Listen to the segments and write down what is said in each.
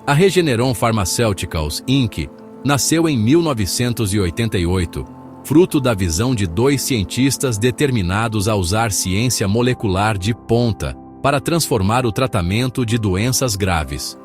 A Regeneron Pharmaceuticals, Inc. nasceu em 1988, fruto da visão de dois cientistas determinados a usar ciência molecular de ponta para transformar o tratamento de doenças graves.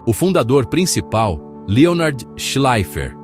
O fundador principal, Leonard Schleifer,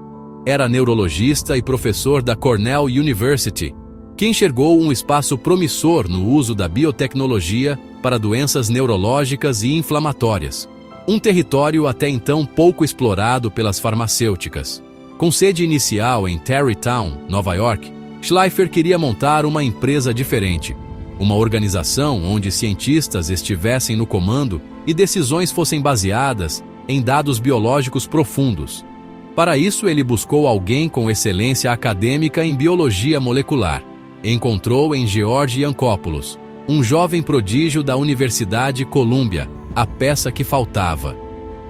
era neurologista e professor da Cornell University, que enxergou um espaço promissor no uso da biotecnologia para doenças neurológicas e inflamatórias, um território até então pouco explorado pelas farmacêuticas. Com sede inicial em Tarrytown, Nova York, Schleifer queria montar uma empresa diferente, uma organização onde cientistas estivessem no comando e decisões fossem baseadas em dados biológicos profundos. Para isso, ele buscou alguém com excelência acadêmica em biologia molecular. Encontrou em George Yancopoulos, um jovem prodígio da Universidade Columbia, a peça que faltava.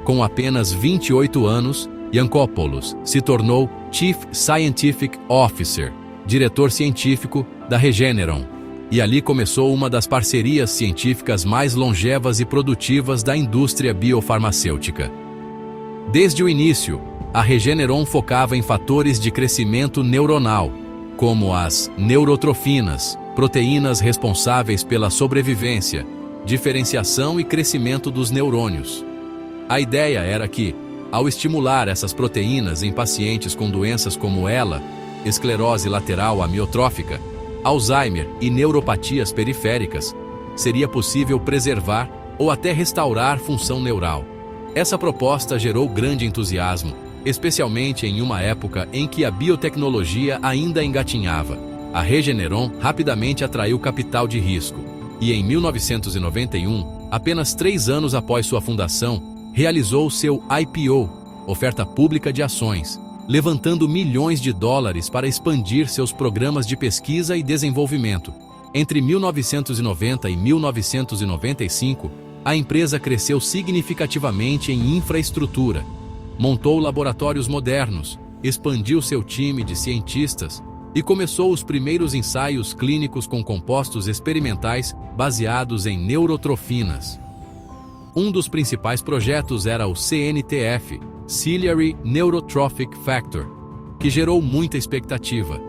Com apenas 28 anos, Yancopoulos se tornou Chief Scientific Officer, diretor científico da Regeneron, e ali começou uma das parcerias científicas mais longevas e produtivas da indústria biofarmacêutica. Desde o início, a Regeneron focava em fatores de crescimento neuronal, como as neurotrofinas, proteínas responsáveis pela sobrevivência, diferenciação e crescimento dos neurônios. A ideia era que, ao estimular essas proteínas em pacientes com doenças como ELA, esclerose lateral amiotrófica, Alzheimer e neuropatias periféricas, seria possível preservar ou até restaurar função neural. Essa proposta gerou grande entusiasmo, especialmente em uma época em que a biotecnologia ainda engatinhava. A Regeneron rapidamente atraiu capital de risco e, em 1991, apenas 3 anos após sua fundação, realizou seu IPO, oferta pública de ações, levantando milhões de dólares para expandir seus programas de pesquisa e desenvolvimento. Entre 1990 e 1995, a empresa cresceu significativamente em infraestrutura, montou laboratórios modernos, expandiu seu time de cientistas e começou os primeiros ensaios clínicos com compostos experimentais baseados em neurotrofinas. Um dos principais projetos era o CNTF, Ciliary Neurotrophic Factor, que gerou muita expectativa.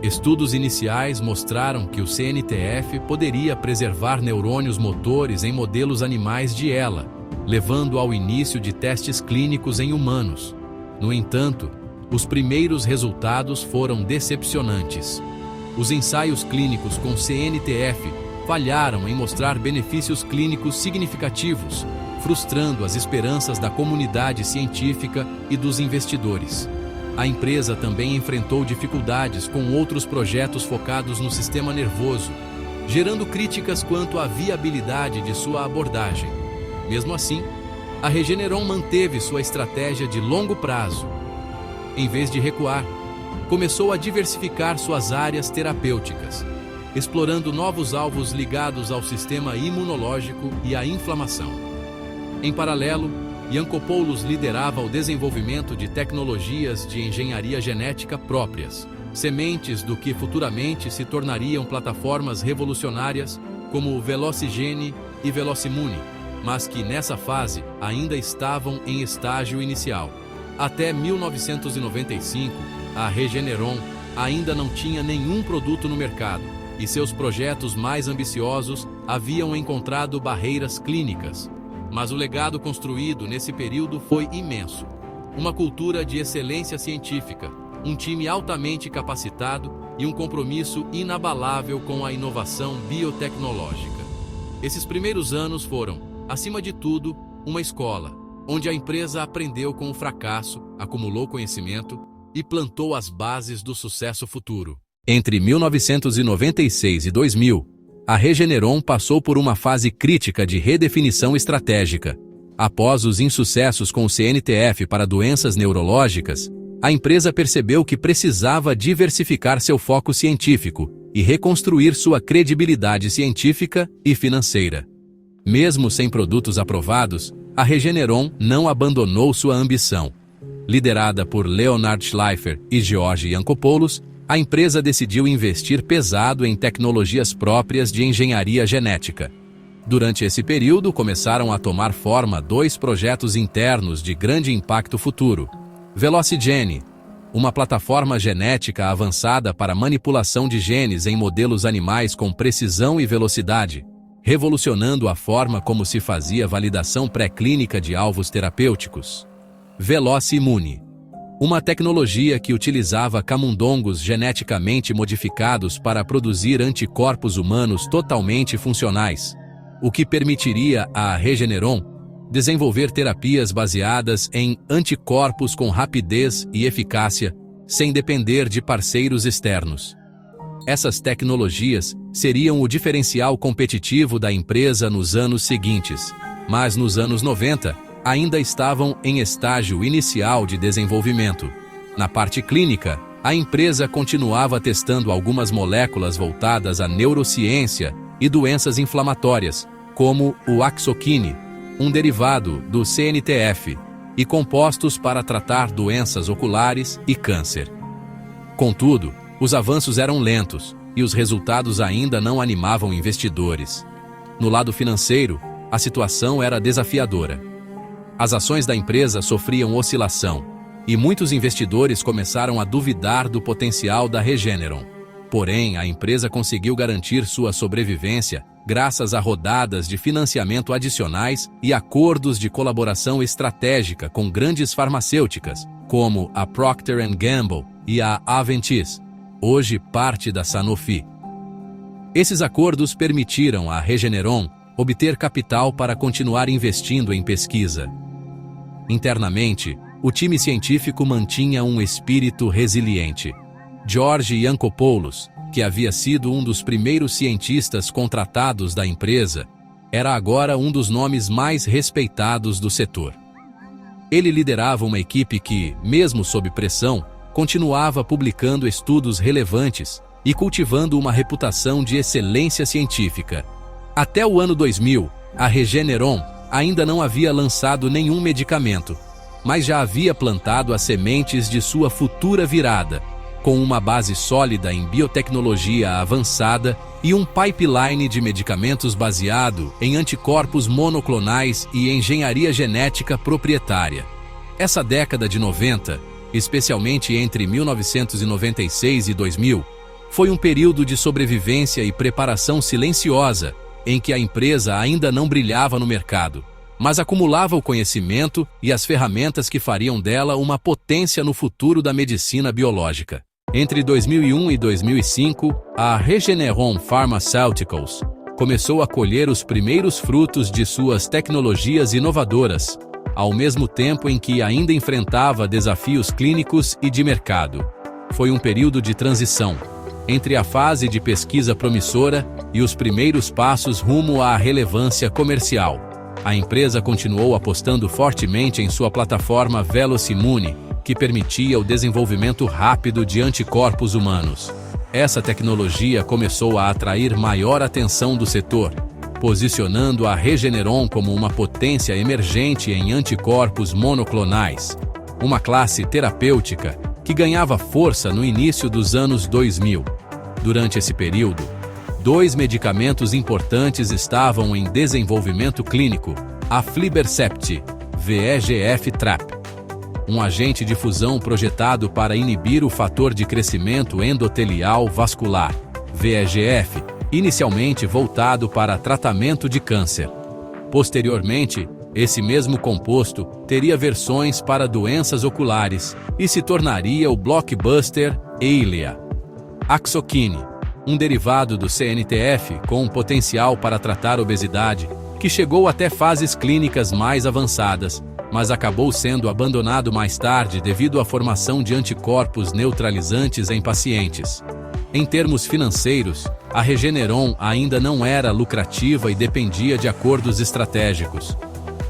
Estudos iniciais mostraram que o CNTF poderia preservar neurônios motores em modelos animais de ELA, levando ao início de testes clínicos em humanos. No entanto, os primeiros resultados foram decepcionantes. Os ensaios clínicos com CNTF falharam em mostrar benefícios clínicos significativos, frustrando as esperanças da comunidade científica e dos investidores. A empresa também enfrentou dificuldades com outros projetos focados no sistema nervoso, gerando críticas quanto à viabilidade de sua abordagem. Mesmo assim, a Regeneron manteve sua estratégia de longo prazo. Em vez de recuar, começou a diversificar suas áreas terapêuticas, explorando novos alvos ligados ao sistema imunológico e à inflamação. Em paralelo, Yancopoulos liderava o desenvolvimento de tecnologias de engenharia genética próprias, sementes do que futuramente se tornariam plataformas revolucionárias como o Velocigene e Velocimune, mas que nessa fase ainda estavam em estágio inicial. Até 1995, a Regeneron ainda não tinha nenhum produto no mercado, e seus projetos mais ambiciosos haviam encontrado barreiras clínicas. Mas o legado construído nesse período foi imenso. Uma cultura de excelência científica, um time altamente capacitado e um compromisso inabalável com a inovação biotecnológica. Esses primeiros anos foram, acima de tudo, uma escola, onde a empresa aprendeu com o fracasso, acumulou conhecimento e plantou as bases do sucesso futuro. Entre 1996 e 2000, a Regeneron passou por uma fase crítica de redefinição estratégica. Após os insucessos com o CNTF para doenças neurológicas, a empresa percebeu que precisava diversificar seu foco científico e reconstruir sua credibilidade científica e financeira. Mesmo sem produtos aprovados, a Regeneron não abandonou sua ambição. Liderada por Leonard Schleifer e George Yancopoulos, a empresa decidiu investir pesado em tecnologias próprias de engenharia genética. Durante esse período, começaram a tomar forma dois projetos internos de grande impacto futuro. Velocigene, uma plataforma genética avançada para manipulação de genes em modelos animais com precisão e velocidade, revolucionando a forma como se fazia validação pré-clínica de alvos terapêuticos. Velocimune, uma tecnologia que utilizava camundongos geneticamente modificados para produzir anticorpos humanos totalmente funcionais, o que permitiria à Regeneron desenvolver terapias baseadas em anticorpos com rapidez e eficácia, sem depender de parceiros externos. Essas tecnologias seriam o diferencial competitivo da empresa nos anos seguintes, mas nos anos 90 ainda estavam em estágio inicial de desenvolvimento. Na parte clínica, a empresa continuava testando algumas moléculas voltadas à neurociência e doenças inflamatórias, como o Axokine, um derivado do CNTF, e compostos para tratar doenças oculares e câncer. Contudo, os avanços eram lentos e os resultados ainda não animavam investidores. No lado financeiro, a situação era desafiadora. As ações da empresa sofriam oscilação, e muitos investidores começaram a duvidar do potencial da Regeneron. Porém, a empresa conseguiu garantir sua sobrevivência graças a rodadas de financiamento adicionais e acordos de colaboração estratégica com grandes farmacêuticas, como a Procter & Gamble e a Aventis, hoje parte da Sanofi. Esses acordos permitiram à Regeneron obter capital para continuar investindo em pesquisa. Internamente, o time científico mantinha um espírito resiliente. George Yancopoulos, que havia sido um dos primeiros cientistas contratados da empresa, era agora um dos nomes mais respeitados do setor. Ele liderava uma equipe que, mesmo sob pressão, continuava publicando estudos relevantes e cultivando uma reputação de excelência científica. Até o ano 2000, a Regeneron ainda não havia lançado nenhum medicamento, mas já havia plantado as sementes de sua futura virada, com uma base sólida em biotecnologia avançada e um pipeline de medicamentos baseado em anticorpos monoclonais e engenharia genética proprietária. Essa década de 90, especialmente entre 1996 e 2000, foi um período de sobrevivência e preparação silenciosa, em que a empresa ainda não brilhava no mercado, mas acumulava o conhecimento e as ferramentas que fariam dela uma potência no futuro da medicina biológica. Entre 2001 e 2005, a Regeneron Pharmaceuticals começou a colher os primeiros frutos de suas tecnologias inovadoras, ao mesmo tempo em que ainda enfrentava desafios clínicos e de mercado. Foi um período de transição entre a fase de pesquisa promissora e os primeiros passos rumo à relevância comercial. A empresa continuou apostando fortemente em sua plataforma Velocimune, que permitia o desenvolvimento rápido de anticorpos humanos. Essa tecnologia começou a atrair maior atenção do setor, posicionando a Regeneron como uma potência emergente em anticorpos monoclonais, uma classe terapêutica que ganhava força no início dos anos 2000. Durante esse período, dois medicamentos importantes estavam em desenvolvimento clínico: a Aflibercept, VEGF-TRAP, um agente de fusão projetado para inibir o fator de crescimento endotelial vascular, VEGF, inicialmente voltado para tratamento de câncer. Posteriormente, esse mesmo composto teria versões para doenças oculares e se tornaria o blockbuster Eylea. Axokine, um derivado do CNTF com um potencial para tratar obesidade, que chegou até fases clínicas mais avançadas, mas acabou sendo abandonado mais tarde devido à formação de anticorpos neutralizantes em pacientes. Em termos financeiros, a Regeneron ainda não era lucrativa e dependia de acordos estratégicos.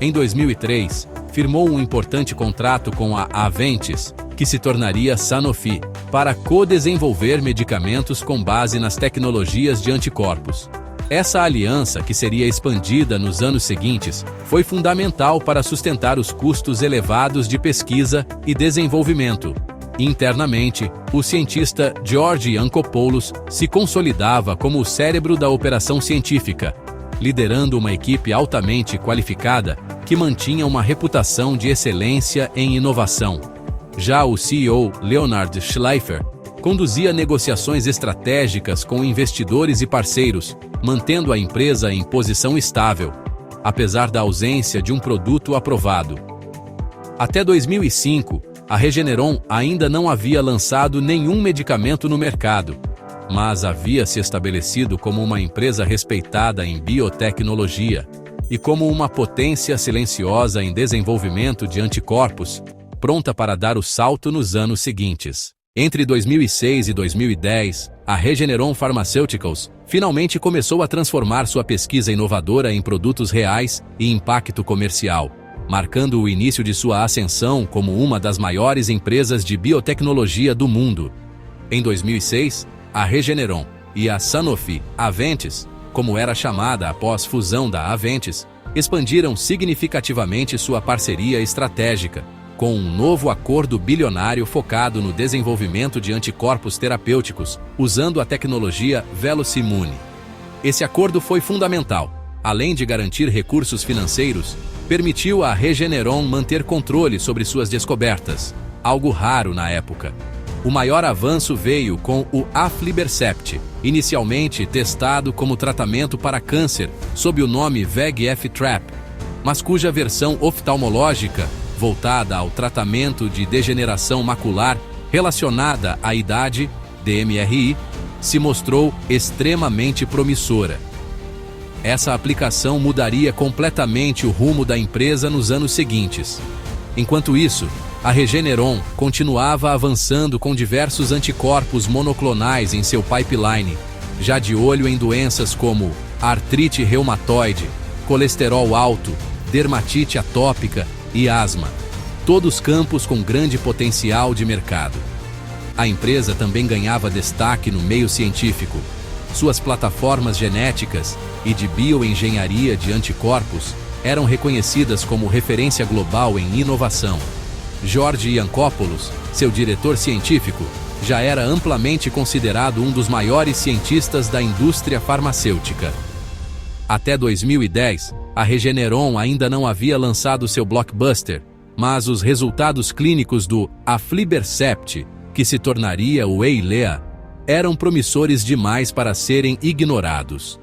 Em 2003, firmou um importante contrato com a Aventis, que se tornaria Sanofi, para co-desenvolver medicamentos com base nas tecnologias de anticorpos. Essa aliança, que seria expandida nos anos seguintes, foi fundamental para sustentar os custos elevados de pesquisa e desenvolvimento. Internamente, o cientista George Yancopoulos se consolidava como o cérebro da operação científica, liderando uma equipe altamente qualificada que mantinha uma reputação de excelência em inovação. Já o CEO, Leonard Schleifer, conduzia negociações estratégicas com investidores e parceiros, mantendo a empresa em posição estável, apesar da ausência de um produto aprovado. Até 2005, a Regeneron ainda não havia lançado nenhum medicamento no mercado, mas havia se estabelecido como uma empresa respeitada em biotecnologia e como uma potência silenciosa em desenvolvimento de anticorpos, pronta para dar o salto nos anos seguintes. Entre 2006 e 2010, a Regeneron Pharmaceuticals finalmente começou a transformar sua pesquisa inovadora em produtos reais e impacto comercial, marcando o início de sua ascensão como uma das maiores empresas de biotecnologia do mundo. Em 2006, a Regeneron e a Sanofi Aventis, como era chamada após fusão da Aventis, expandiram significativamente sua parceria estratégica, com um novo acordo bilionário focado no desenvolvimento de anticorpos terapêuticos, usando a tecnologia Velosimune. Esse acordo foi fundamental. Além de garantir recursos financeiros, permitiu à Regeneron manter controle sobre suas descobertas, algo raro na época. O maior avanço veio com o Aflibercept, inicialmente testado como tratamento para câncer sob o nome VEGF-TRAP, mas cuja versão oftalmológica, voltada ao tratamento de degeneração macular relacionada à idade, DMRI, se mostrou extremamente promissora. Essa aplicação mudaria completamente o rumo da empresa nos anos seguintes. Enquanto isso, a Regeneron continuava avançando com diversos anticorpos monoclonais em seu pipeline, já de olho em doenças como artrite reumatoide, colesterol alto, dermatite atópica e asma, todos campos com grande potencial de mercado. A empresa também ganhava destaque no meio científico. Suas plataformas genéticas e de bioengenharia de anticorpos eram reconhecidas como referência global em inovação. George Yancopoulos, seu diretor científico, já era amplamente considerado um dos maiores cientistas da indústria farmacêutica. Até 2010, a Regeneron ainda não havia lançado seu blockbuster, mas os resultados clínicos do Aflibercept, que se tornaria o Eylea, eram promissores demais para serem ignorados.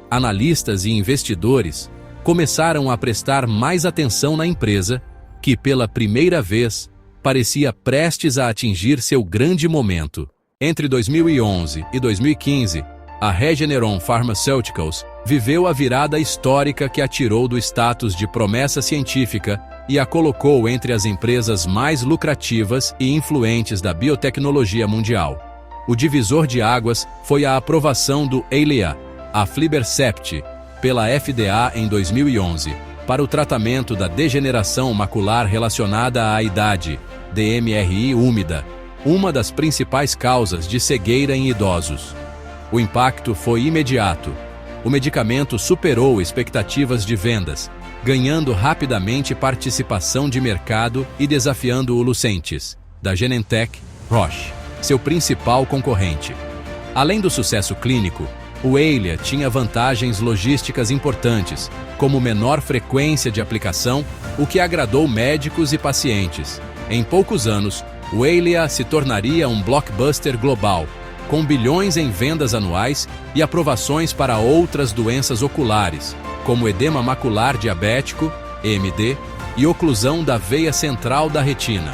Analistas e investidores começaram a prestar mais atenção na empresa, que pela primeira vez parecia prestes a atingir seu grande momento. Entre 2011 e 2015, a Regeneron Pharmaceuticals viveu a virada histórica que a tirou do status de promessa científica e a colocou entre as empresas mais lucrativas e influentes da biotecnologia mundial. O divisor de águas foi a aprovação do Eylea, Aflibercept, pela FDA em 2011, para o tratamento da degeneração macular relacionada à idade, DMRI úmida, uma das principais causas de cegueira em idosos. O impacto foi imediato. O medicamento superou expectativas de vendas, ganhando rapidamente participação de mercado e desafiando o Lucentis, da Genentech Roche, seu principal concorrente. Além do sucesso clínico, o Eylea tinha vantagens logísticas importantes, como menor frequência de aplicação, o que agradou médicos e pacientes. Em poucos anos, o Eylea se tornaria um blockbuster global, com bilhões em vendas anuais e aprovações para outras doenças oculares, como edema macular diabético, EMD, e oclusão da veia central da retina.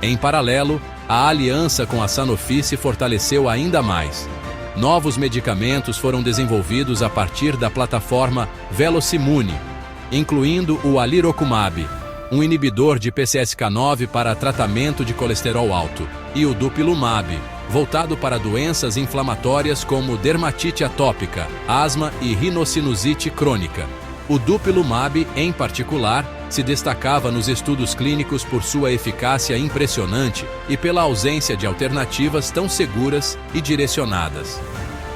Em paralelo, a aliança com a Sanofi se fortaleceu ainda mais. Novos medicamentos foram desenvolvidos a partir da plataforma Velosimune, incluindo o alirocumab, um inibidor de PCSK9 para tratamento de colesterol alto, e o dupilumab, voltado para doenças inflamatórias como dermatite atópica, asma e rinocinusite crônica. O dupilumab, em particular, se destacava nos estudos clínicos por sua eficácia impressionante e pela ausência de alternativas tão seguras e direcionadas.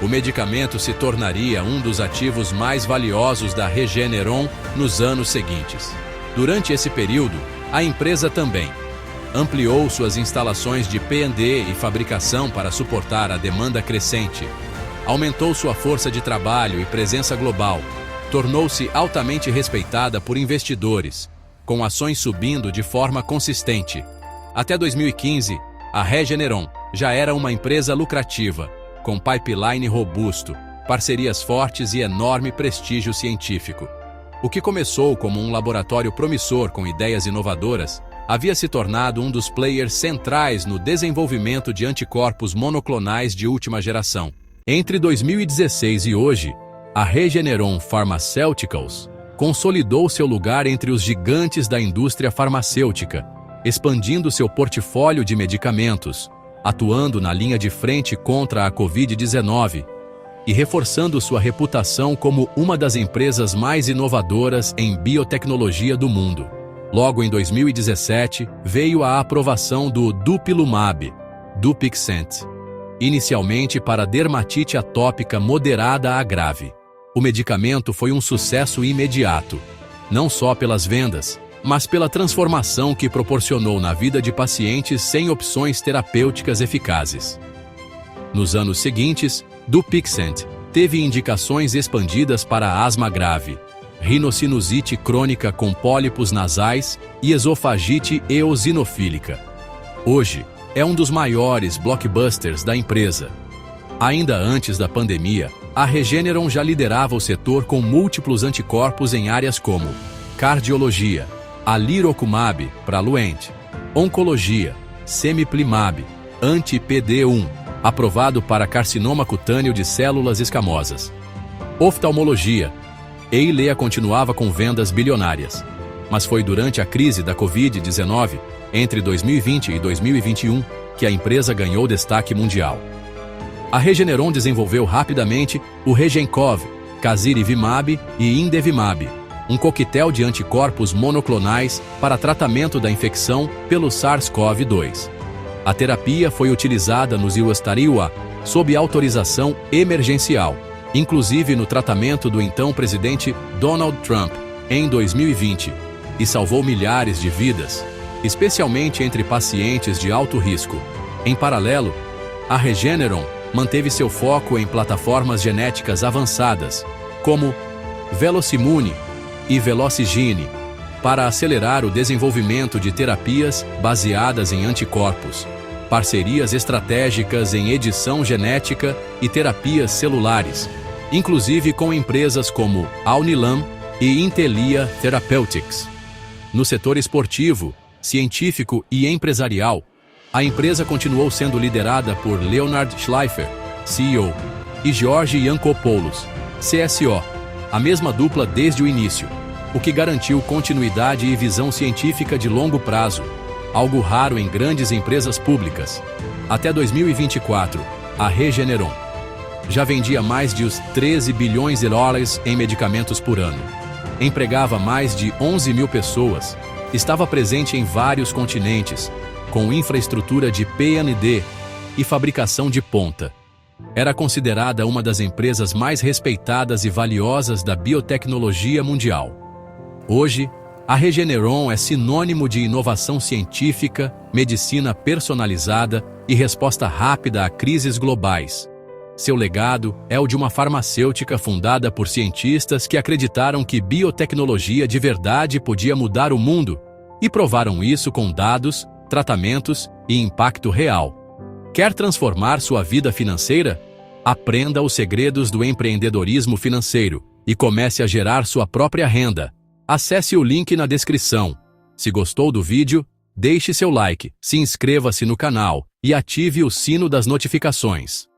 O medicamento se tornaria um dos ativos mais valiosos da Regeneron nos anos seguintes. Durante esse período, a empresa também ampliou suas instalações de P&D e fabricação para suportar a demanda crescente, aumentou sua força de trabalho e presença global, tornou-se altamente respeitada por investidores, com ações subindo de forma consistente. Até 2015, a Regeneron já era uma empresa lucrativa, com pipeline robusto, parcerias fortes e enorme prestígio científico. O que começou como um laboratório promissor com ideias inovadoras, havia se tornado um dos players centrais no desenvolvimento de anticorpos monoclonais de última geração. Entre 2016 e hoje, a Regeneron Pharmaceuticals consolidou seu lugar entre os gigantes da indústria farmacêutica, expandindo seu portfólio de medicamentos, atuando na linha de frente contra a Covid-19 e reforçando sua reputação como uma das empresas mais inovadoras em biotecnologia do mundo. Logo em 2017, veio a aprovação do Dupilumab, Dupixent, inicialmente para dermatite atópica moderada a grave. O medicamento foi um sucesso imediato, não só pelas vendas, mas pela transformação que proporcionou na vida de pacientes sem opções terapêuticas eficazes. Nos anos seguintes, Dupixent teve indicações expandidas para asma grave, rinocinusite crônica com pólipos nasais e esofagite eosinofílica. Hoje, é um dos maiores blockbusters da empresa. Ainda antes da pandemia, a Regeneron já liderava o setor com múltiplos anticorpos em áreas como cardiologia, alirocumab, Praluent, oncologia, semiplimab, anti-PD1, aprovado para carcinoma cutâneo de células escamosas. Oftalmologia, Eylea continuava com vendas bilionárias. Mas foi durante a crise da Covid-19, entre 2020 e 2021, que a empresa ganhou destaque mundial. A Regeneron desenvolveu rapidamente o Regencov, Casirivimab e Indevimab, um coquetel de anticorpos monoclonais para tratamento da infecção pelo SARS-CoV-2. A terapia foi utilizada no Zilostaria sob autorização emergencial, inclusive no tratamento do então presidente Donald Trump, em 2020, e salvou milhares de vidas, especialmente entre pacientes de alto risco. Em paralelo, a Regeneron manteve seu foco em plataformas genéticas avançadas, como Velocimune e Velocigene, para acelerar o desenvolvimento de terapias baseadas em anticorpos, parcerias estratégicas em edição genética e terapias celulares, inclusive com empresas como Alnylam e Intellia Therapeutics. No setor esportivo, científico e empresarial, a empresa continuou sendo liderada por Leonard Schleifer, CEO, e George Yancopoulos, CSO, a mesma dupla desde o início, o que garantiu continuidade e visão científica de longo prazo, algo raro em grandes empresas públicas. Até 2024, a Regeneron já vendia mais de os 13 bilhões de dólares em medicamentos por ano. Empregava mais de 11 mil pessoas, estava presente em vários continentes, com infraestrutura de P&D e fabricação de ponta. Era considerada uma das empresas mais respeitadas e valiosas da biotecnologia mundial. Hoje, a Regeneron é sinônimo de inovação científica, medicina personalizada e resposta rápida a crises globais. Seu legado é o de uma farmacêutica fundada por cientistas que acreditaram que biotecnologia de verdade podia mudar o mundo e provaram isso com dados, tratamentos e impacto real. Quer transformar sua vida financeira? Aprenda os segredos do empreendedorismo financeiro e comece a gerar sua própria renda. Acesse o link na descrição. Se gostou do vídeo, deixe seu like, se inscreva-se no canal e ative o sino das notificações.